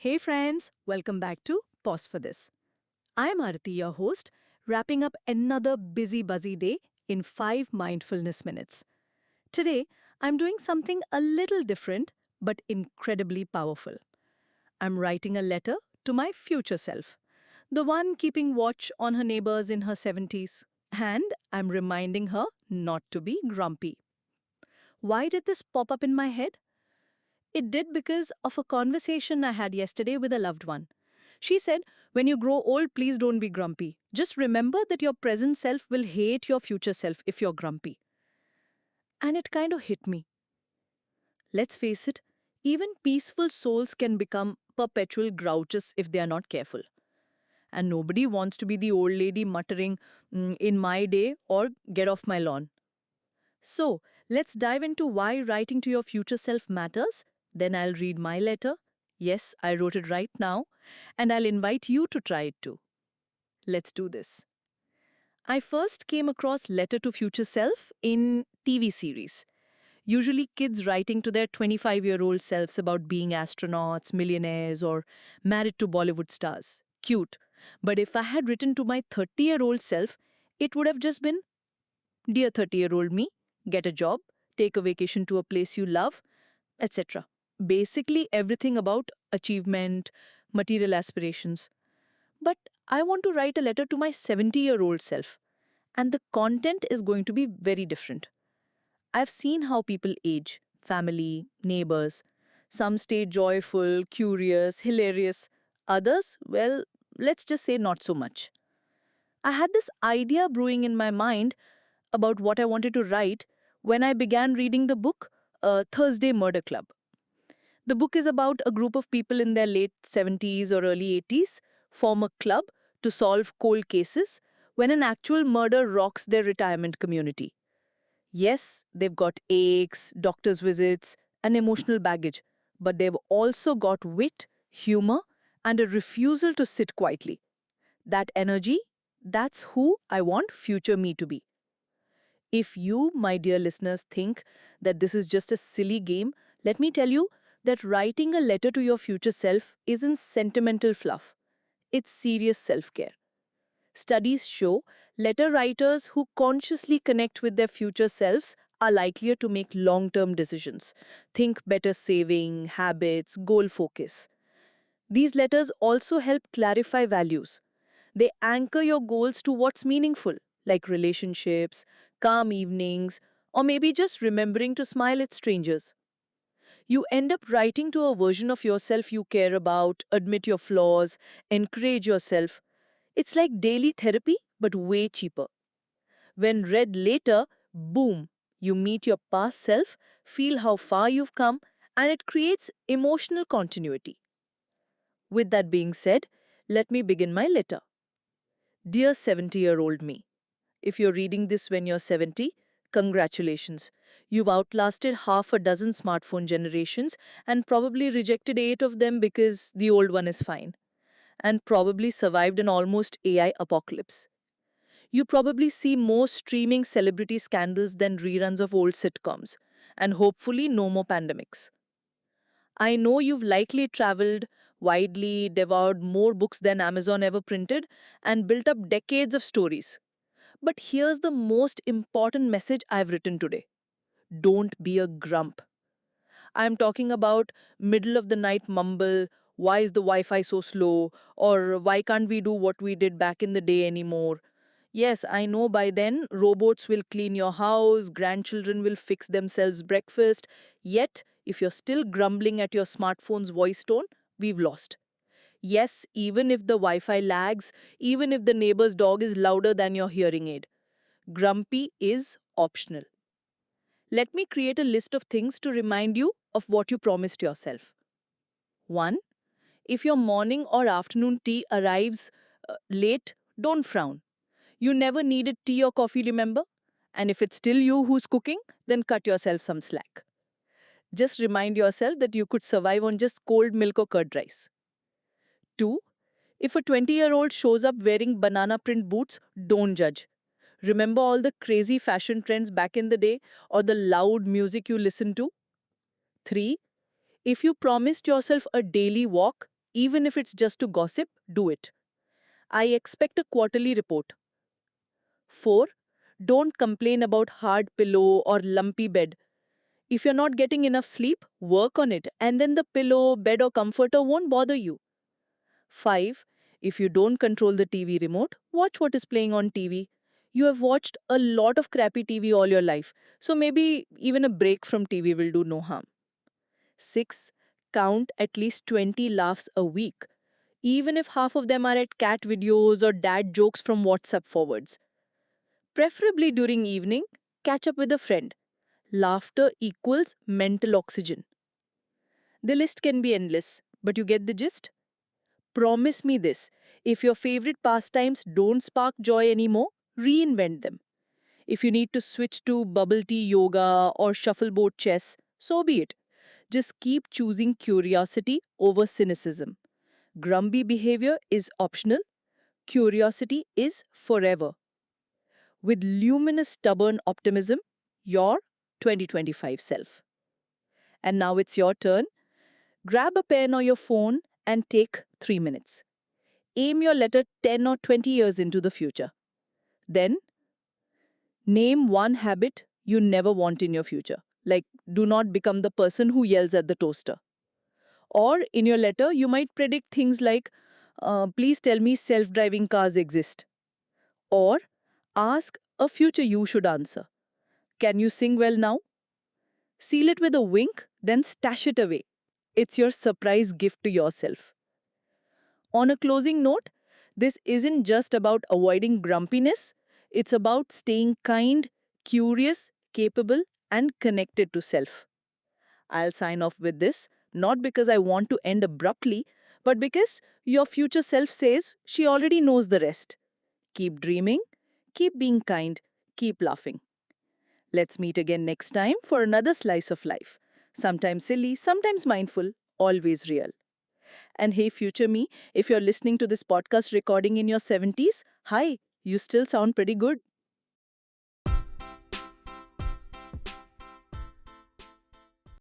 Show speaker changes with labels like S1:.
S1: Hey friends, welcome back to Pause for This. I'm Arati, your host, wrapping up another busy, buzzy day in 5 mindfulness minutes. Today, I'm doing something a little different but incredibly powerful. I'm writing a letter to my future self, the one keeping watch on her neighbors in her 70s. And I'm reminding her not to be grumpy. Why did this pop up in my head? It did because of a conversation I had yesterday with a loved one. She said, when you grow old, please don't be grumpy. Just remember that your present self will hate your future self if you're grumpy. And it kind of hit me. Let's face it, even peaceful souls can become perpetual grouches if they are not careful. And nobody wants to be the old lady muttering, in my day or get off my lawn. So, let's dive into why writing to your future self matters. Then I'll read my letter. Yes, I wrote it right now. And I'll invite you to try it too. Let's do this. I first came across Letter to Future Self in TV series. Usually kids writing to their 25-year-old selves about being astronauts, millionaires, or married to Bollywood stars. Cute. But if I had written to my 30-year-old self, it would have just been, Dear 30-year-old me, get a job, take a vacation to a place you love, etc. Basically, everything about achievement, material aspirations. But I want to write a letter to my 70-year-old self, and the content is going to be very different. I've seen how people age, family, neighbors. Some stay joyful, curious, hilarious. Others, well, let's just say not so much. I had this idea brewing in my mind about what I wanted to write when I began reading the book Thursday Murder Club. The book is about a group of people in their late 70s or early 80s form a club to solve cold cases when an actual murder rocks their retirement community. Yes, they've got aches, doctor's visits, and emotional baggage, but they've also got wit, humor, and a refusal to sit quietly. That energy, that's who I want future me to be. If you, my dear listeners, think that this is just a silly game, let me tell you that writing a letter to your future self isn't sentimental fluff. It's serious self care. Studies show letter writers who consciously connect with their future selves are likelier to make long term decisions, think better saving, habits, goal focus. These letters also help clarify values. They anchor your goals to what's meaningful, like relationships, calm evenings, or maybe just remembering to smile at strangers. You end up writing to a version of yourself you care about, admit your flaws, encourage yourself. It's like daily therapy, but way cheaper. When read later, boom, you meet your past self, feel how far you've come, and it creates emotional continuity. With that being said, let me begin my letter. Dear 70-year-old me, if you're reading this when you're 70, congratulations. You've outlasted half a dozen smartphone generations and probably rejected 8 of them because the old one is fine, and probably survived an almost AI apocalypse. You probably see more streaming celebrity scandals than reruns of old sitcoms, and hopefully no more pandemics. I know you've likely traveled widely, devoured more books than Amazon ever printed, and built up decades of stories. But here's the most important message I've written today. Don't be a grump. I'm talking about middle of the night mumble, why is the Wi Fi so slow, or why can't we do what we did back in the day anymore? Yes, I know by then robots will clean your house, grandchildren will fix themselves breakfast. Yet, if you're still grumbling at your smartphone's voice tone, we've lost. Yes, even if the Wi Fi lags, even if the neighbor's dog is louder than your hearing aid, grumpy is optional. Let me create a list of things to remind you of what you promised yourself. 1. If your morning or afternoon tea arrives late, don't frown. You never needed tea or coffee, remember? And if it's still you who's cooking, then cut yourself some slack. Just remind yourself that you could survive on just cold milk or curd rice. 2. If a 20-year-old shows up wearing banana print boots, don't judge. Remember all the crazy fashion trends back in the day or the loud music you listened to? 3. If you promised yourself a daily walk,
S2: Even if it's just to gossip, do it. I expect a quarterly report. 4. Don't complain about hard pillow or lumpy bed. If you're not getting enough sleep, work on it, and then the pillow, bed, or comforter won't bother you. 5. If you don't control the TV remote, watch what is playing on TV. You have watched a lot of crappy TV all your life, so maybe even a break from TV will do no harm. 6. Count at least 20 laughs a week, even if half of them are at cat videos or dad jokes from WhatsApp forwards. Preferably during evening, catch up with a friend. Laughter equals mental oxygen. The list can be endless, but you get the gist? Promise me this: if your favorite pastimes don't spark joy anymore, reinvent them. If you need to switch to bubble tea yoga or shuffleboard chess, so be it. Just keep choosing curiosity over cynicism. Grumpy behavior is optional, curiosity is forever. With luminous, stubborn optimism, your 2025 self. And now it's your turn. Grab a pen or your phone and take 3 minutes. Aim your letter 10 or 20 years into the future. Then, name one habit you never want in your future. Like, do not become the person who yells at the toaster. Or in your letter, you might predict things like, please tell me self driving cars exist. Or ask a future you should answer. Can you sing well now? Seal it with a wink, then stash it away. It's your surprise gift to yourself. On a closing note, this isn't just about avoiding grumpiness, it's about staying kind, curious, capable, and connected to self. I'll sign off with this, not because I want to end abruptly, but because your future self says she already knows the rest. Keep dreaming, keep being kind, keep laughing. Let's meet again next time for another slice of life. Sometimes silly, sometimes mindful, always real. And hey, future me, if you're listening to this podcast recording in your 70s, hi, you still sound pretty good.